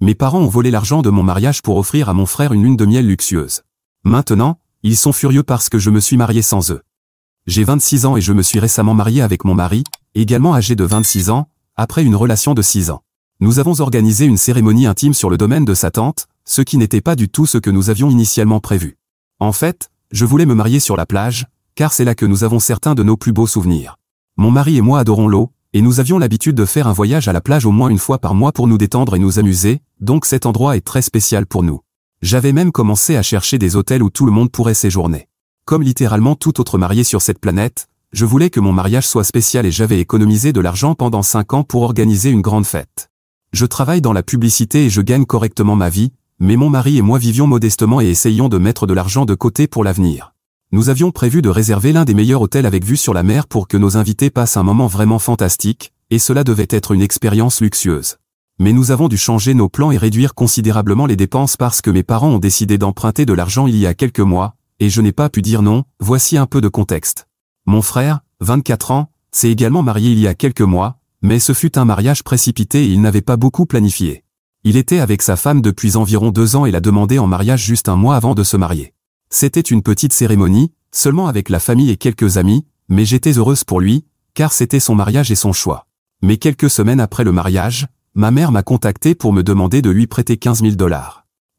Mes parents ont volé l'argent de mon mariage pour offrir à mon frère une lune de miel luxueuse. Maintenant, ils sont furieux parce que je me suis marié sans eux. J'ai 26 ans et je me suis récemment marié avec mon mari, également âgé de 26 ans, après une relation de 6 ans. Nous avons organisé une cérémonie intime sur le domaine de sa tante, ce qui n'était pas du tout ce que nous avions initialement prévu. En fait, je voulais me marier sur la plage, car c'est là que nous avons certains de nos plus beaux souvenirs. Mon mari et moi adorons l'eau, et nous avions l'habitude de faire un voyage à la plage au moins une fois par mois pour nous détendre et nous amuser, donc cet endroit est très spécial pour nous. J'avais même commencé à chercher des hôtels où tout le monde pourrait séjourner. Comme littéralement tout autre marié sur cette planète, je voulais que mon mariage soit spécial et j'avais économisé de l'argent pendant 5 ans pour organiser une grande fête. Je travaille dans la publicité et je gagne correctement ma vie, mais mon mari et moi vivions modestement et essayions de mettre de l'argent de côté pour l'avenir. Nous avions prévu de réserver l'un des meilleurs hôtels avec vue sur la mer pour que nos invités passent un moment vraiment fantastique, et cela devait être une expérience luxueuse. Mais nous avons dû changer nos plans et réduire considérablement les dépenses parce que mes parents ont décidé d'emprunter de l'argent il y a quelques mois, et je n'ai pas pu dire non. Voici un peu de contexte. Mon frère, 24 ans, s'est également marié il y a quelques mois, mais ce fut un mariage précipité et il n'avait pas beaucoup planifié. Il était avec sa femme depuis environ 2 ans et l'a demandé en mariage juste un mois avant de se marier. C'était une petite cérémonie, seulement avec la famille et quelques amis, mais j'étais heureuse pour lui, car c'était son mariage et son choix. Mais quelques semaines après le mariage, ma mère m'a contacté pour me demander de lui prêter 15 000 $.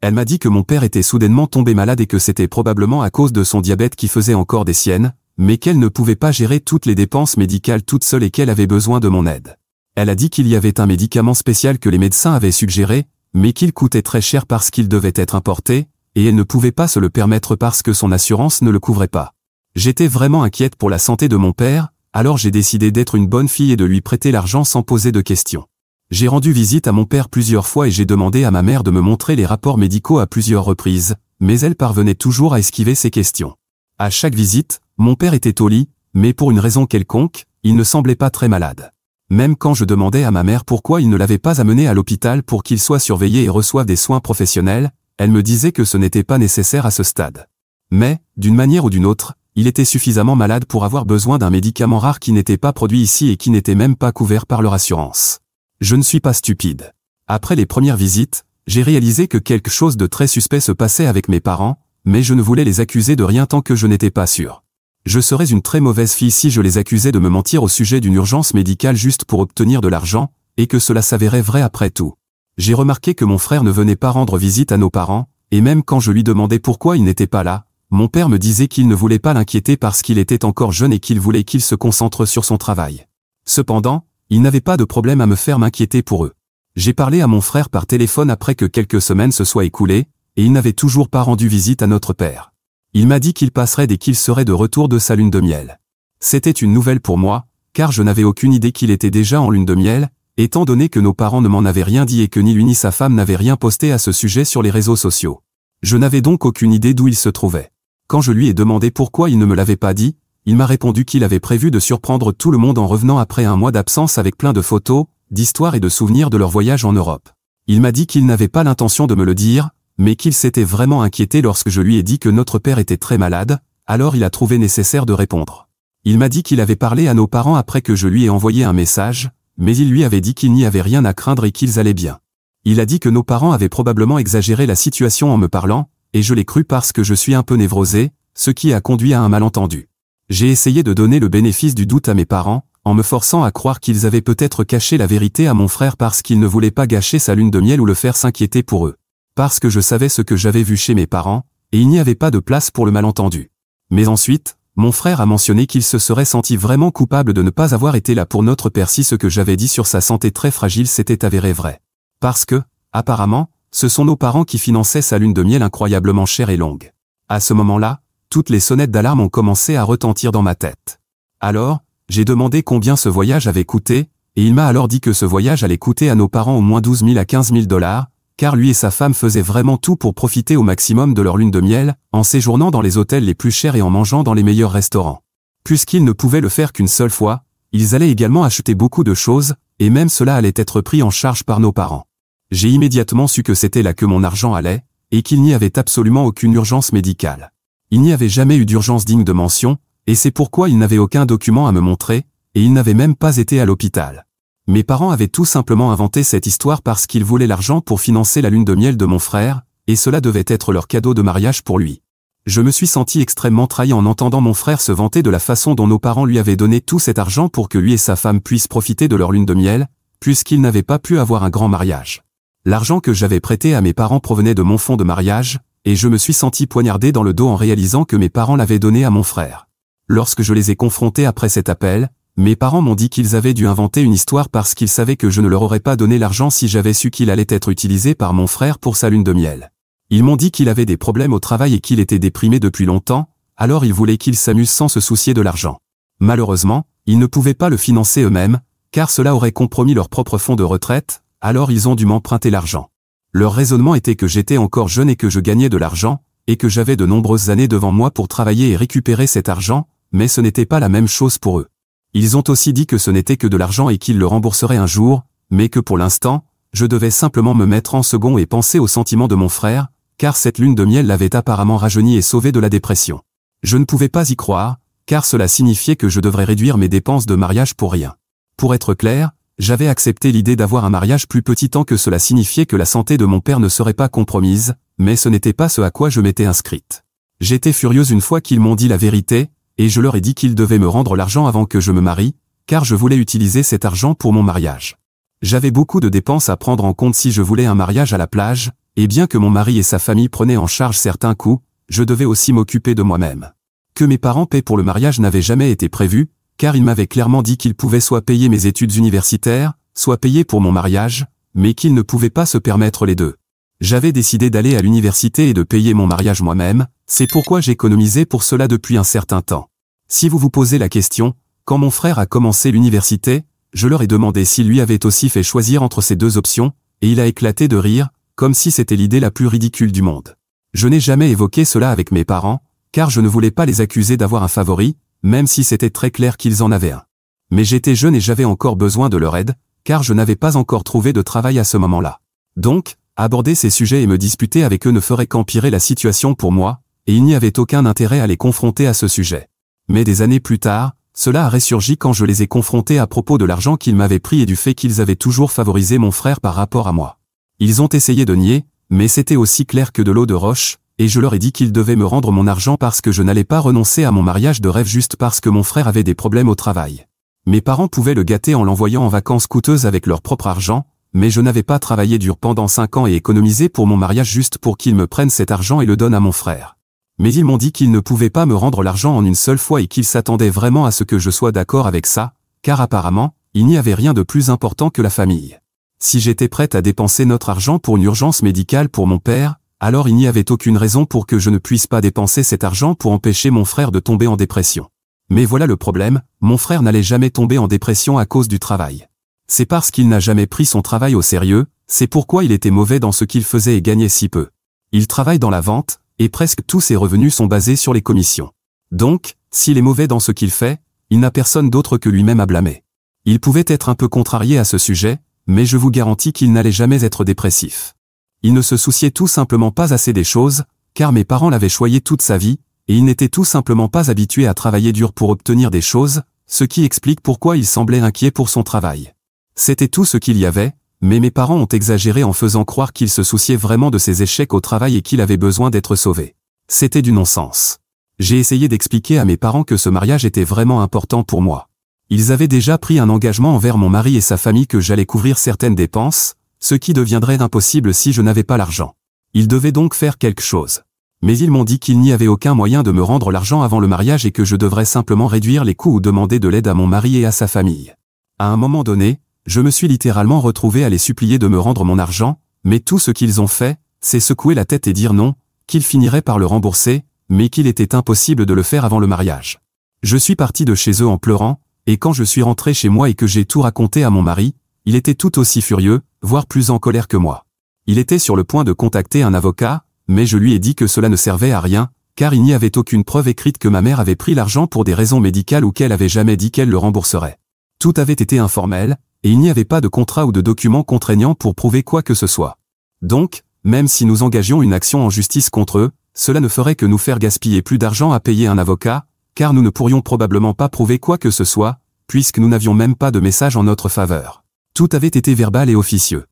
Elle m'a dit que mon père était soudainement tombé malade et que c'était probablement à cause de son diabète qui faisait encore des siennes, mais qu'elle ne pouvait pas gérer toutes les dépenses médicales toute seule et qu'elle avait besoin de mon aide. Elle a dit qu'il y avait un médicament spécial que les médecins avaient suggéré, mais qu'il coûtait très cher parce qu'il devait être importé, et elle ne pouvait pas se le permettre parce que son assurance ne le couvrait pas. J'étais vraiment inquiète pour la santé de mon père, alors j'ai décidé d'être une bonne fille et de lui prêter l'argent sans poser de questions. J'ai rendu visite à mon père plusieurs fois et j'ai demandé à ma mère de me montrer les rapports médicaux à plusieurs reprises, mais elle parvenait toujours à esquiver ces questions. À chaque visite, mon père était au lit, mais pour une raison quelconque, il ne semblait pas très malade. Même quand je demandais à ma mère pourquoi il ne l'avait pas amené à l'hôpital pour qu'il soit surveillé et reçoive des soins professionnels, elle me disait que ce n'était pas nécessaire à ce stade. Mais, d'une manière ou d'une autre, il était suffisamment malade pour avoir besoin d'un médicament rare qui n'était pas produit ici et qui n'était même pas couvert par leur assurance. Je ne suis pas stupide. Après les premières visites, j'ai réalisé que quelque chose de très suspect se passait avec mes parents, mais je ne voulais les accuser de rien tant que je n'étais pas sûr. Je serais une très mauvaise fille si je les accusais de me mentir au sujet d'une urgence médicale juste pour obtenir de l'argent, et que cela s'avérait vrai après tout. J'ai remarqué que mon frère ne venait pas rendre visite à nos parents, et même quand je lui demandais pourquoi il n'était pas là, mon père me disait qu'il ne voulait pas l'inquiéter parce qu'il était encore jeune et qu'il voulait qu'il se concentre sur son travail. Cependant, il n'avait pas de problème à me faire m'inquiéter pour eux. J'ai parlé à mon frère par téléphone après que quelques semaines se soient écoulées, et il n'avait toujours pas rendu visite à notre père. Il m'a dit qu'il passerait dès qu'il serait de retour de sa lune de miel. C'était une nouvelle pour moi, car je n'avais aucune idée qu'il était déjà en lune de miel, étant donné que nos parents ne m'en avaient rien dit et que ni lui ni sa femme n'avaient rien posté à ce sujet sur les réseaux sociaux. Je n'avais donc aucune idée d'où il se trouvait. Quand je lui ai demandé pourquoi il ne me l'avait pas dit, il m'a répondu qu'il avait prévu de surprendre tout le monde en revenant après un mois d'absence avec plein de photos, d'histoires et de souvenirs de leur voyage en Europe. Il m'a dit qu'il n'avait pas l'intention de me le dire, mais qu'il s'était vraiment inquiété lorsque je lui ai dit que notre père était très malade, alors il a trouvé nécessaire de répondre. Il m'a dit qu'il avait parlé à nos parents après que je lui ai envoyé un message, mais il lui avait dit qu'il n'y avait rien à craindre et qu'ils allaient bien. Il a dit que nos parents avaient probablement exagéré la situation en me parlant, et je l'ai cru parce que je suis un peu névrosé, ce qui a conduit à un malentendu. J'ai essayé de donner le bénéfice du doute à mes parents, en me forçant à croire qu'ils avaient peut-être caché la vérité à mon frère parce qu'ils ne voulaient pas gâcher sa lune de miel ou le faire s'inquiéter pour eux. Parce que je savais ce que j'avais vu chez mes parents, et il n'y avait pas de place pour le malentendu. Mais ensuite, mon frère a mentionné qu'il se serait senti vraiment coupable de ne pas avoir été là pour notre père si ce que j'avais dit sur sa santé très fragile s'était avéré vrai. Parce que, apparemment, ce sont nos parents qui finançaient sa lune de miel incroyablement chère et longue. À ce moment-là, toutes les sonnettes d'alarme ont commencé à retentir dans ma tête. Alors, j'ai demandé combien ce voyage avait coûté, et il m'a alors dit que ce voyage allait coûter à nos parents au moins 12 000 à 15 000 $, car lui et sa femme faisaient vraiment tout pour profiter au maximum de leur lune de miel, en séjournant dans les hôtels les plus chers et en mangeant dans les meilleurs restaurants. Puisqu'ils ne pouvaient le faire qu'une seule fois, ils allaient également acheter beaucoup de choses, et même cela allait être pris en charge par nos parents. J'ai immédiatement su que c'était là que mon argent allait, et qu'il n'y avait absolument aucune urgence médicale. Il n'y avait jamais eu d'urgence digne de mention, et c'est pourquoi il n'avait aucun document à me montrer, et il n'avait même pas été à l'hôpital. Mes parents avaient tout simplement inventé cette histoire parce qu'ils voulaient l'argent pour financer la lune de miel de mon frère, et cela devait être leur cadeau de mariage pour lui. Je me suis senti extrêmement trahi en entendant mon frère se vanter de la façon dont nos parents lui avaient donné tout cet argent pour que lui et sa femme puissent profiter de leur lune de miel, puisqu'ils n'avaient pas pu avoir un grand mariage. L'argent que j'avais prêté à mes parents provenait de mon fonds de mariage, et je me suis senti poignardé dans le dos en réalisant que mes parents l'avaient donné à mon frère. Lorsque je les ai confrontés après cet appel, mes parents m'ont dit qu'ils avaient dû inventer une histoire parce qu'ils savaient que je ne leur aurais pas donné l'argent si j'avais su qu'il allait être utilisé par mon frère pour sa lune de miel. Ils m'ont dit qu'il avait des problèmes au travail et qu'il était déprimé depuis longtemps, alors ils voulaient qu'il s'amuse sans se soucier de l'argent. Malheureusement, ils ne pouvaient pas le financer eux-mêmes, car cela aurait compromis leur propre fonds de retraite, alors ils ont dû m'emprunter l'argent. Leur raisonnement était que j'étais encore jeune et que je gagnais de l'argent, et que j'avais de nombreuses années devant moi pour travailler et récupérer cet argent, mais ce n'était pas la même chose pour eux. Ils ont aussi dit que ce n'était que de l'argent et qu'ils le rembourseraient un jour, mais que pour l'instant, je devais simplement me mettre en second et penser aux sentiments de mon frère, car cette lune de miel l'avait apparemment rajeuni et sauvé de la dépression. Je ne pouvais pas y croire, car cela signifiait que je devrais réduire mes dépenses de mariage pour rien. Pour être clair, j'avais accepté l'idée d'avoir un mariage plus petit tant que cela signifiait que la santé de mon père ne serait pas compromise, mais ce n'était pas ce à quoi je m'étais inscrite. J'étais furieuse une fois qu'ils m'ont dit la vérité, et je leur ai dit qu'ils devaient me rendre l'argent avant que je me marie, car je voulais utiliser cet argent pour mon mariage. J'avais beaucoup de dépenses à prendre en compte si je voulais un mariage à la plage, et bien que mon mari et sa famille prenaient en charge certains coûts, je devais aussi m'occuper de moi-même. Que mes parents paient pour le mariage n'avait jamais été prévu, car ils m'avaient clairement dit qu'ils pouvaient soit payer mes études universitaires, soit payer pour mon mariage, mais qu'ils ne pouvaient pas se permettre les deux. J'avais décidé d'aller à l'université et de payer mon mariage moi-même, c'est pourquoi j'économisais pour cela depuis un certain temps. Si vous vous posez la question, quand mon frère a commencé l'université, je leur ai demandé s'il lui avait aussi fait choisir entre ces deux options, et il a éclaté de rire, comme si c'était l'idée la plus ridicule du monde. Je n'ai jamais évoqué cela avec mes parents, car je ne voulais pas les accuser d'avoir un favori, même si c'était très clair qu'ils en avaient un. Mais j'étais jeune et j'avais encore besoin de leur aide, car je n'avais pas encore trouvé de travail à ce moment-là. Donc, aborder ces sujets et me disputer avec eux ne ferait qu'empirer la situation pour moi, et il n'y avait aucun intérêt à les confronter à ce sujet. Mais des années plus tard, cela a ressurgi quand je les ai confrontés à propos de l'argent qu'ils m'avaient pris et du fait qu'ils avaient toujours favorisé mon frère par rapport à moi. Ils ont essayé de nier, mais c'était aussi clair que de l'eau de roche, et je leur ai dit qu'ils devaient me rendre mon argent parce que je n'allais pas renoncer à mon mariage de rêve juste parce que mon frère avait des problèmes au travail. Mes parents pouvaient le gâter en l'envoyant en vacances coûteuses avec leur propre argent, mais je n'avais pas travaillé dur pendant 5 ans et économisé pour mon mariage juste pour qu'ils me prennent cet argent et le donnent à mon frère. Mais ils m'ont dit qu'ils ne pouvaient pas me rendre l'argent en une seule fois et qu'ils s'attendaient vraiment à ce que je sois d'accord avec ça, car apparemment, il n'y avait rien de plus important que la famille. Si j'étais prête à dépenser notre argent pour une urgence médicale pour mon père, alors il n'y avait aucune raison pour que je ne puisse pas dépenser cet argent pour empêcher mon frère de tomber en dépression. Mais voilà le problème, mon frère n'allait jamais tomber en dépression à cause du travail. C'est parce qu'il n'a jamais pris son travail au sérieux, c'est pourquoi il était mauvais dans ce qu'il faisait et gagnait si peu. Il travaille dans la vente, et presque tous ses revenus sont basés sur les commissions. Donc, s'il est mauvais dans ce qu'il fait, il n'a personne d'autre que lui-même à blâmer. Il pouvait être un peu contrarié à ce sujet, mais je vous garantis qu'il n'allait jamais être dépressif. Il ne se souciait tout simplement pas assez des choses, car mes parents l'avaient choyé toute sa vie, et il n'était tout simplement pas habitué à travailler dur pour obtenir des choses, ce qui explique pourquoi il semblait inquiet pour son travail. C'était tout ce qu'il y avait, mais mes parents ont exagéré en faisant croire qu'il se souciait vraiment de ses échecs au travail et qu'il avait besoin d'être sauvé. C'était du non-sens. J'ai essayé d'expliquer à mes parents que ce mariage était vraiment important pour moi. Ils avaient déjà pris un engagement envers mon mari et sa famille que j'allais couvrir certaines dépenses, ce qui deviendrait impossible si je n'avais pas l'argent. Ils devaient donc faire quelque chose. Mais ils m'ont dit qu'il n'y avait aucun moyen de me rendre l'argent avant le mariage et que je devrais simplement réduire les coûts ou demander de l'aide à mon mari et à sa famille. À un moment donné, je me suis littéralement retrouvé à les supplier de me rendre mon argent, mais tout ce qu'ils ont fait, c'est secouer la tête et dire non, qu'ils finiraient par le rembourser, mais qu'il était impossible de le faire avant le mariage. Je suis parti de chez eux en pleurant, et quand je suis rentré chez moi et que j'ai tout raconté à mon mari, il était tout aussi furieux, voire plus en colère que moi. Il était sur le point de contacter un avocat, mais je lui ai dit que cela ne servait à rien, car il n'y avait aucune preuve écrite que ma mère avait pris l'argent pour des raisons médicales ou qu'elle avait jamais dit qu'elle le rembourserait. Tout avait été informel, et il n'y avait pas de contrat ou de document contraignant pour prouver quoi que ce soit. Donc, même si nous engagions une action en justice contre eux, cela ne ferait que nous faire gaspiller plus d'argent à payer un avocat, car nous ne pourrions probablement pas prouver quoi que ce soit, puisque nous n'avions même pas de message en notre faveur. Tout avait été verbal et officieux.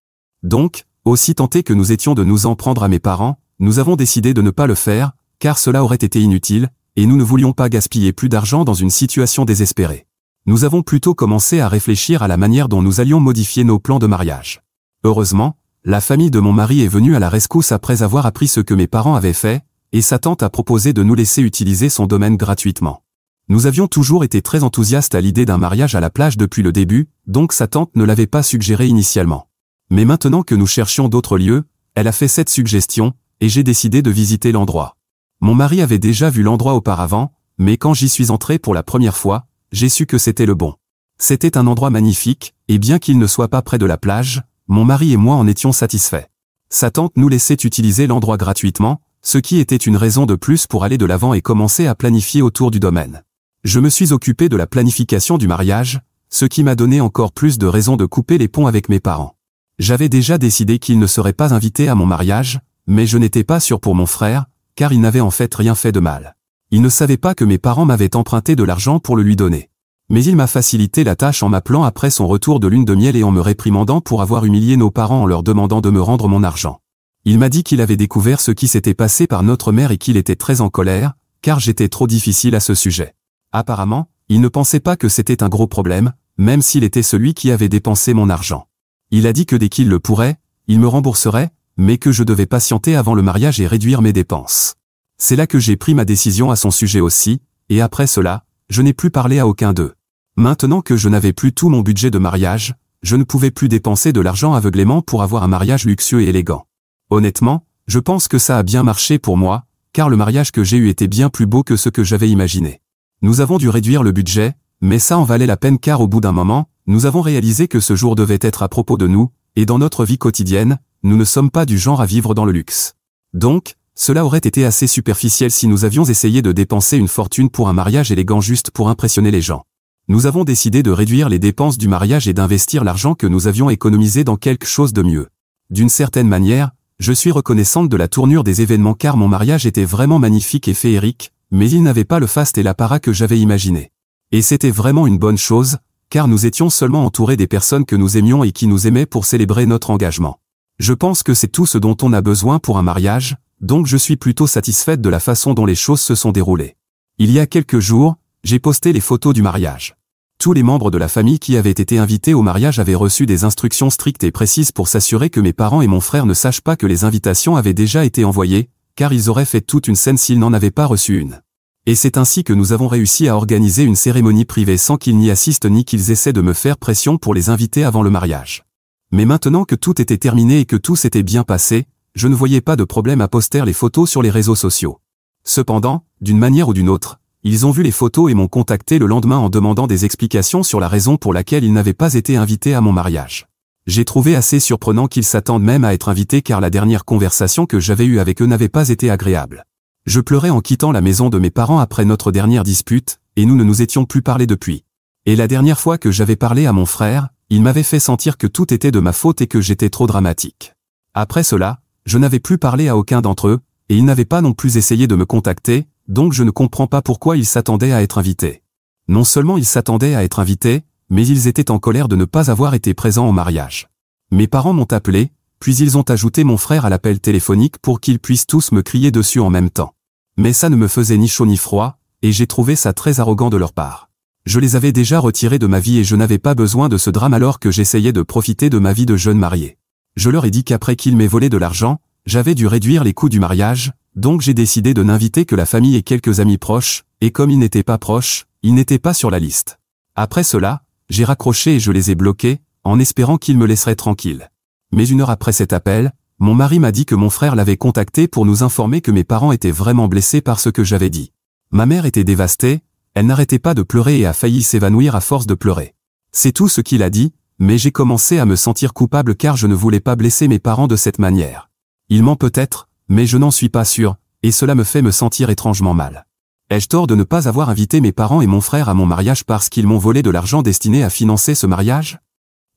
Donc, aussi tenté que nous étions de nous en prendre à mes parents, nous avons décidé de ne pas le faire, car cela aurait été inutile, et nous ne voulions pas gaspiller plus d'argent dans une situation désespérée. Nous avons plutôt commencé à réfléchir à la manière dont nous allions modifier nos plans de mariage. Heureusement, la famille de mon mari est venue à la rescousse après avoir appris ce que mes parents avaient fait, et sa tante a proposé de nous laisser utiliser son domaine gratuitement. Nous avions toujours été très enthousiastes à l'idée d'un mariage à la plage depuis le début, donc sa tante ne l'avait pas suggéré initialement. Mais maintenant que nous cherchions d'autres lieux, elle a fait cette suggestion, et j'ai décidé de visiter l'endroit. Mon mari avait déjà vu l'endroit auparavant, mais quand j'y suis entré pour la première fois, j'ai su que c'était le bon. C'était un endroit magnifique, et bien qu'il ne soit pas près de la plage, mon mari et moi en étions satisfaits. Sa tante nous laissait utiliser l'endroit gratuitement, ce qui était une raison de plus pour aller de l'avant et commencer à planifier autour du domaine. Je me suis occupé de la planification du mariage, ce qui m'a donné encore plus de raisons de couper les ponts avec mes parents. J'avais déjà décidé qu'ils ne seraient pas invités à mon mariage, mais je n'étais pas sûr pour mon frère, car il n'avait en fait rien fait de mal. Il ne savait pas que mes parents m'avaient emprunté de l'argent pour le lui donner. Mais il m'a facilité la tâche en m'appelant après son retour de lune de miel et en me réprimandant pour avoir humilié nos parents en leur demandant de me rendre mon argent. Il m'a dit qu'il avait découvert ce qui s'était passé par notre mère et qu'il était très en colère, car j'étais trop difficile à ce sujet. Apparemment, il ne pensait pas que c'était un gros problème, même s'il était celui qui avait dépensé mon argent. Il a dit que dès qu'il le pourrait, il me rembourserait, mais que je devais patienter avant le mariage et réduire mes dépenses. C'est là que j'ai pris ma décision à son sujet aussi, et après cela, je n'ai plus parlé à aucun d'eux. Maintenant que je n'avais plus tout mon budget de mariage, je ne pouvais plus dépenser de l'argent aveuglément pour avoir un mariage luxueux et élégant. Honnêtement, je pense que ça a bien marché pour moi, car le mariage que j'ai eu était bien plus beau que ce que j'avais imaginé. Nous avons dû réduire le budget, mais ça en valait la peine car au bout d'un moment, nous avons réalisé que ce jour devait être à propos de nous, et dans notre vie quotidienne, nous ne sommes pas du genre à vivre dans le luxe. Donc, cela aurait été assez superficiel si nous avions essayé de dépenser une fortune pour un mariage élégant juste pour impressionner les gens. Nous avons décidé de réduire les dépenses du mariage et d'investir l'argent que nous avions économisé dans quelque chose de mieux. D'une certaine manière, je suis reconnaissante de la tournure des événements car mon mariage était vraiment magnifique et féerique, mais il n'avait pas le faste et l'apparat que j'avais imaginé. Et c'était vraiment une bonne chose, car nous étions seulement entourés des personnes que nous aimions et qui nous aimaient pour célébrer notre engagement. Je pense que c'est tout ce dont on a besoin pour un mariage, donc je suis plutôt satisfaite de la façon dont les choses se sont déroulées. Il y a quelques jours, j'ai posté les photos du mariage. Tous les membres de la famille qui avaient été invités au mariage avaient reçu des instructions strictes et précises pour s'assurer que mes parents et mon frère ne sachent pas que les invitations avaient déjà été envoyées, car ils auraient fait toute une scène s'ils n'en avaient pas reçu une. Et c'est ainsi que nous avons réussi à organiser une cérémonie privée sans qu'ils n'y assistent ni qu'ils essaient de me faire pression pour les inviter avant le mariage. Mais maintenant que tout était terminé et que tout s'était bien passé, je ne voyais pas de problème à poster les photos sur les réseaux sociaux. Cependant, d'une manière ou d'une autre, ils ont vu les photos et m'ont contacté le lendemain en demandant des explications sur la raison pour laquelle ils n'avaient pas été invités à mon mariage. J'ai trouvé assez surprenant qu'ils s'attendent même à être invités car la dernière conversation que j'avais eue avec eux n'avait pas été agréable. Je pleurais en quittant la maison de mes parents après notre dernière dispute, et nous ne nous étions plus parlé depuis. Et la dernière fois que j'avais parlé à mon frère, il m'avait fait sentir que tout était de ma faute et que j'étais trop dramatique. Après cela, je n'avais plus parlé à aucun d'entre eux, et ils n'avaient pas non plus essayé de me contacter, donc je ne comprends pas pourquoi ils s'attendaient à être invités. Non seulement ils s'attendaient à être invités, mais ils étaient en colère de ne pas avoir été présents au mariage. Mes parents m'ont appelé, puis ils ont ajouté mon frère à l'appel téléphonique pour qu'ils puissent tous me crier dessus en même temps. Mais ça ne me faisait ni chaud ni froid, et j'ai trouvé ça très arrogant de leur part. Je les avais déjà retirés de ma vie et je n'avais pas besoin de ce drame alors que j'essayais de profiter de ma vie de jeune marié. Je leur ai dit qu'après qu'ils m'aient volé de l'argent, j'avais dû réduire les coûts du mariage, donc j'ai décidé de n'inviter que la famille et quelques amis proches, et comme ils n'étaient pas proches, ils n'étaient pas sur la liste. Après cela, j'ai raccroché et je les ai bloqués, en espérant qu'ils me laisseraient tranquille. Mais une heure après cet appel, mon mari m'a dit que mon frère l'avait contacté pour nous informer que mes parents étaient vraiment blessés par ce que j'avais dit. Ma mère était dévastée, elle n'arrêtait pas de pleurer et a failli s'évanouir à force de pleurer. C'est tout ce qu'il a dit, mais j'ai commencé à me sentir coupable car je ne voulais pas blesser mes parents de cette manière. Il ment peut-être, mais je n'en suis pas sûr, et cela me fait me sentir étrangement mal. Ai-je tort de ne pas avoir invité mes parents et mon frère à mon mariage parce qu'ils m'ont volé de l'argent destiné à financer ce mariage?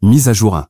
Mise à jour 1.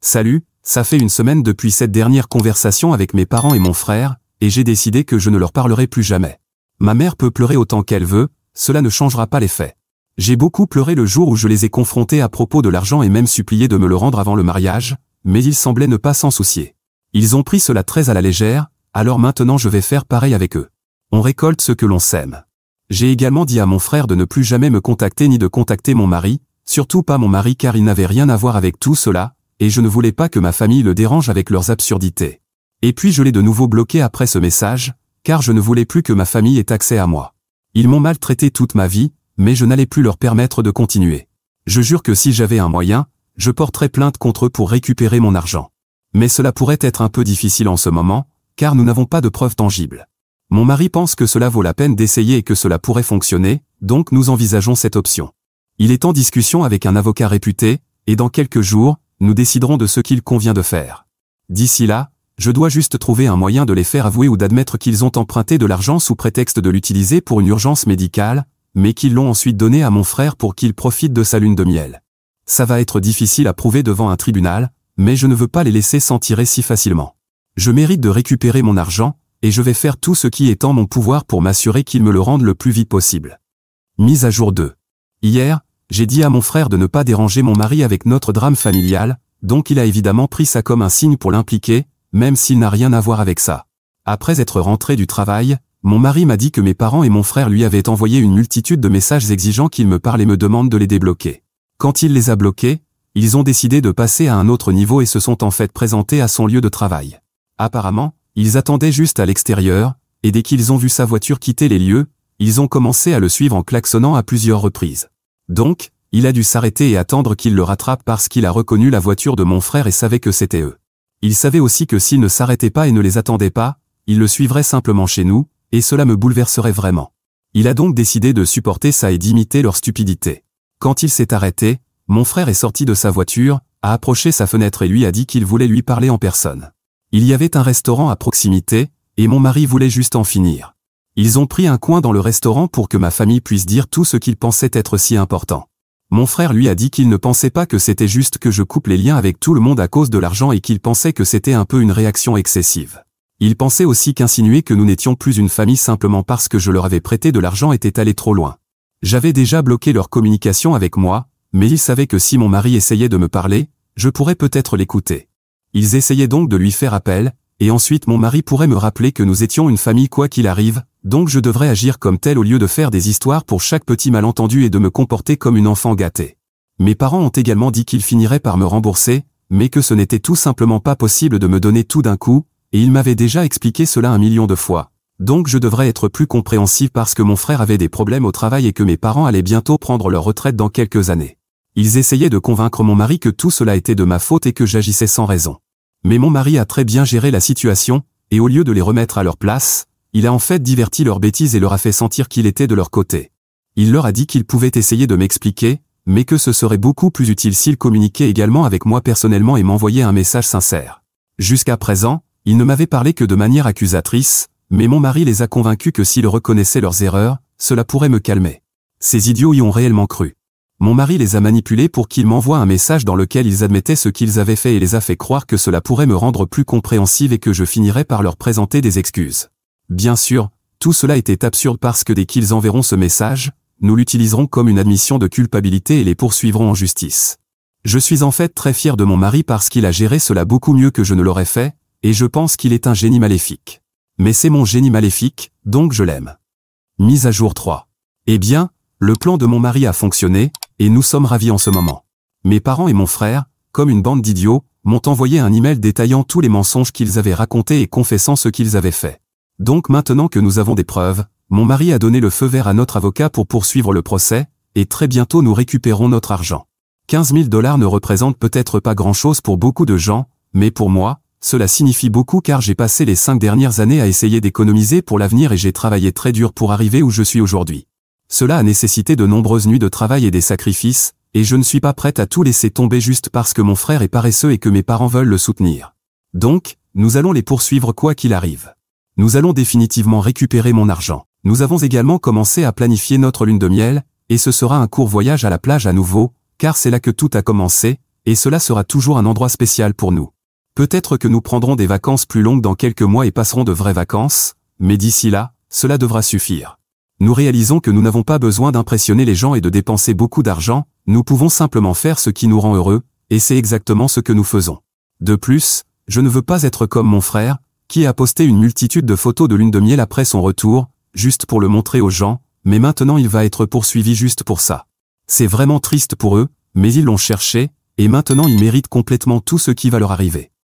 Salut, ça fait une semaine depuis cette dernière conversation avec mes parents et mon frère, et j'ai décidé que je ne leur parlerai plus jamais. Ma mère peut pleurer autant qu'elle veut, cela ne changera pas les faits. J'ai beaucoup pleuré le jour où je les ai confrontés à propos de l'argent et même supplié de me le rendre avant le mariage, mais ils semblaient ne pas s'en soucier. Ils ont pris cela très à la légère, alors maintenant je vais faire pareil avec eux. On récolte ce que l'on sème. J'ai également dit à mon frère de ne plus jamais me contacter ni de contacter mon mari, surtout pas mon mari car il n'avait rien à voir avec tout cela, et je ne voulais pas que ma famille le dérange avec leurs absurdités. Et puis je l'ai de nouveau bloqué après ce message, car je ne voulais plus que ma famille ait accès à moi. Ils m'ont maltraité toute ma vie, mais je n'allais plus leur permettre de continuer. Je jure que si j'avais un moyen, je porterais plainte contre eux pour récupérer mon argent. Mais cela pourrait être un peu difficile en ce moment, car nous n'avons pas de preuves tangibles. Mon mari pense que cela vaut la peine d'essayer et que cela pourrait fonctionner, donc nous envisageons cette option. Il est en discussion avec un avocat réputé, et dans quelques jours, nous déciderons de ce qu'il convient de faire. D'ici là, je dois juste trouver un moyen de les faire avouer ou d'admettre qu'ils ont emprunté de l'argent sous prétexte de l'utiliser pour une urgence médicale, mais qu'ils l'ont ensuite donné à mon frère pour qu'il profite de sa lune de miel. Ça va être difficile à prouver devant un tribunal, mais je ne veux pas les laisser s'en tirer si facilement. Je mérite de récupérer mon argent, et je vais faire tout ce qui est en mon pouvoir pour m'assurer qu'ils me le rendent le plus vite possible. Mise à jour 2. Hier, j'ai dit à mon frère de ne pas déranger mon mari avec notre drame familial, donc il a évidemment pris ça comme un signe pour l'impliquer, même s'il n'a rien à voir avec ça. Après être rentré du travail, mon mari m'a dit que mes parents et mon frère lui avaient envoyé une multitude de messages exigeant qu'il me parle et me demande de les débloquer. Quand il les a bloqués, ils ont décidé de passer à un autre niveau et se sont en fait présentés à son lieu de travail. Apparemment, ils attendaient juste à l'extérieur, et dès qu'ils ont vu sa voiture quitter les lieux, ils ont commencé à le suivre en klaxonnant à plusieurs reprises. Donc, il a dû s'arrêter et attendre qu'il le rattrape parce qu'il a reconnu la voiture de mon frère et savait que c'était eux. Il savait aussi que s'il ne s'arrêtait pas et ne les attendait pas, il le suivrait simplement chez nous, et cela me bouleverserait vraiment. Il a donc décidé de supporter ça et d'imiter leur stupidité. Quand il s'est arrêté, mon frère est sorti de sa voiture, a approché sa fenêtre et lui a dit qu'il voulait lui parler en personne. Il y avait un restaurant à proximité, et mon mari voulait juste en finir. Ils ont pris un coin dans le restaurant pour que ma famille puisse dire tout ce qu'ils pensaient être si important. Mon frère lui a dit qu'il ne pensait pas que c'était juste que je coupe les liens avec tout le monde à cause de l'argent et qu'il pensait que c'était un peu une réaction excessive. Il pensait aussi qu'insinuer que nous n'étions plus une famille simplement parce que je leur avais prêté de l'argent était allé trop loin. J'avais déjà bloqué leur communication avec moi, mais ils savaient que si mon mari essayait de me parler, je pourrais peut-être l'écouter. Ils essayaient donc de lui faire appel, et ensuite mon mari pourrait me rappeler que nous étions une famille quoi qu'il arrive, donc je devrais agir comme tel au lieu de faire des histoires pour chaque petit malentendu et de me comporter comme une enfant gâtée. Mes parents ont également dit qu'ils finiraient par me rembourser, mais que ce n'était tout simplement pas possible de me donner tout d'un coup, et ils m'avaient déjà expliqué cela 1 million de fois. Donc je devrais être plus compréhensif parce que mon frère avait des problèmes au travail et que mes parents allaient bientôt prendre leur retraite dans quelques années. Ils essayaient de convaincre mon mari que tout cela était de ma faute et que j'agissais sans raison. Mais mon mari a très bien géré la situation, et au lieu de les remettre à leur place, il a en fait diverti leurs bêtises et leur a fait sentir qu'il était de leur côté. Il leur a dit qu'ils pouvaient essayer de m'expliquer, mais que ce serait beaucoup plus utile s'ils communiquaient également avec moi personnellement et m'envoyaient un message sincère. Jusqu'à présent, ils ne m'avaient parlé que de manière accusatrice, mais mon mari les a convaincus que s'ils reconnaissaient leurs erreurs, cela pourrait me calmer. Ces idiots y ont réellement cru. Mon mari les a manipulés pour qu'ils m'envoient un message dans lequel ils admettaient ce qu'ils avaient fait et les a fait croire que cela pourrait me rendre plus compréhensive et que je finirais par leur présenter des excuses. Bien sûr, tout cela était absurde parce que dès qu'ils enverront ce message, nous l'utiliserons comme une admission de culpabilité et les poursuivrons en justice. Je suis en fait très fier de mon mari parce qu'il a géré cela beaucoup mieux que je ne l'aurais fait, et je pense qu'il est un génie maléfique. Mais c'est mon génie maléfique, donc je l'aime. Mise à jour 3. Eh bien, le plan de mon mari a fonctionné, et nous sommes ravis en ce moment. Mes parents et mon frère, comme une bande d'idiots, m'ont envoyé un email détaillant tous les mensonges qu'ils avaient racontés et confessant ce qu'ils avaient fait. Donc maintenant que nous avons des preuves, mon mari a donné le feu vert à notre avocat pour poursuivre le procès, et très bientôt nous récupérons notre argent. 15 000 $ ne représentent peut-être pas grand-chose pour beaucoup de gens, mais pour moi, cela signifie beaucoup car j'ai passé les 5 dernières années à essayer d'économiser pour l'avenir et j'ai travaillé très dur pour arriver où je suis aujourd'hui. Cela a nécessité de nombreuses nuits de travail et des sacrifices, et je ne suis pas prête à tout laisser tomber juste parce que mon frère est paresseux et que mes parents veulent le soutenir. Donc, nous allons les poursuivre quoi qu'il arrive. Nous allons définitivement récupérer mon argent. Nous avons également commencé à planifier notre lune de miel, et ce sera un court voyage à la plage à nouveau, car c'est là que tout a commencé, et cela sera toujours un endroit spécial pour nous. Peut-être que nous prendrons des vacances plus longues dans quelques mois et passerons de vraies vacances, mais d'ici là, cela devra suffire. Nous réalisons que nous n'avons pas besoin d'impressionner les gens et de dépenser beaucoup d'argent, nous pouvons simplement faire ce qui nous rend heureux, et c'est exactement ce que nous faisons. De plus, je ne veux pas être comme mon frère, qui a posté une multitude de photos de lune de miel après son retour, juste pour le montrer aux gens, mais maintenant il va être poursuivi juste pour ça. C'est vraiment triste pour eux, mais ils l'ont cherché, et maintenant ils méritent complètement tout ce qui va leur arriver.